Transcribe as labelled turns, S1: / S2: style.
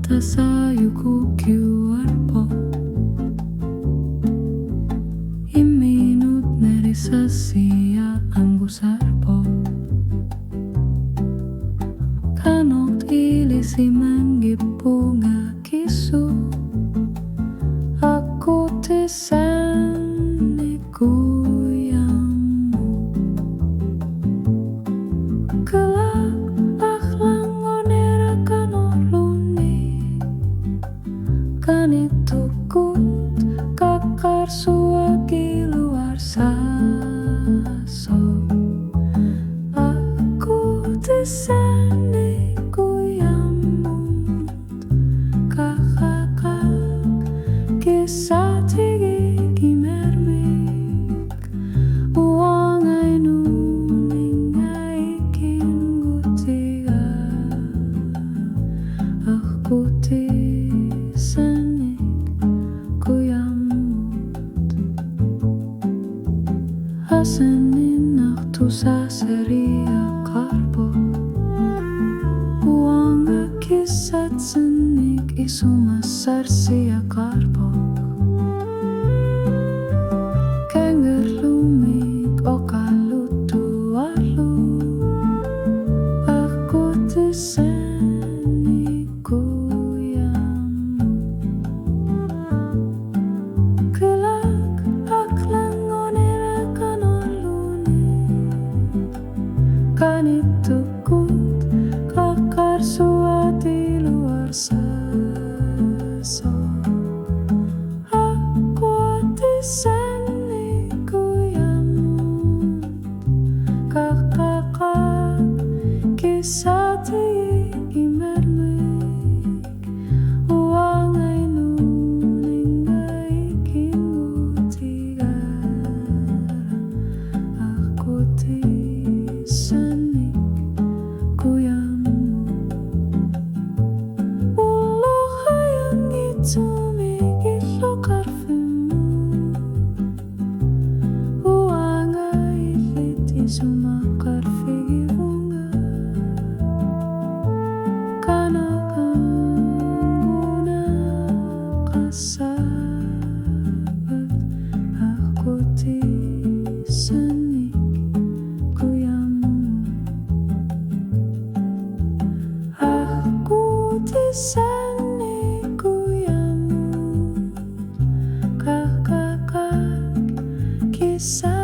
S1: tasayuku kiwarpo iminut nerisasiya anggusarpo kanot ilisi manggipunga kisu Aqqutissannik Kujammut kelak aklang onera kanoloni kanitukut kakar suwagi luar saso Aqqutissannik Kujammut kakak kisah tigi kimermik uang ainu ningaikin gutiga Aqqutissannik Kujammut hasenin aktusa seria karbo uang Aqqutissannik isu masar sia karbo kengerlumik okalutu walu Aqqutissannik Kujammut kelak aklang onera kanoloni kanitukut kakar suwati luar saso Aqqutissannik Kujammut kakak kisah tinggi mermik uang ainu ningaikin gutiga Aqqutissannik Kujammut ulo hayang itumik ilo karfimu uang ailiti sumakar figi bunga kanakan guna kasabat Aqqutissannik Kujammut Aqqutissannik Kujammut kakak kisah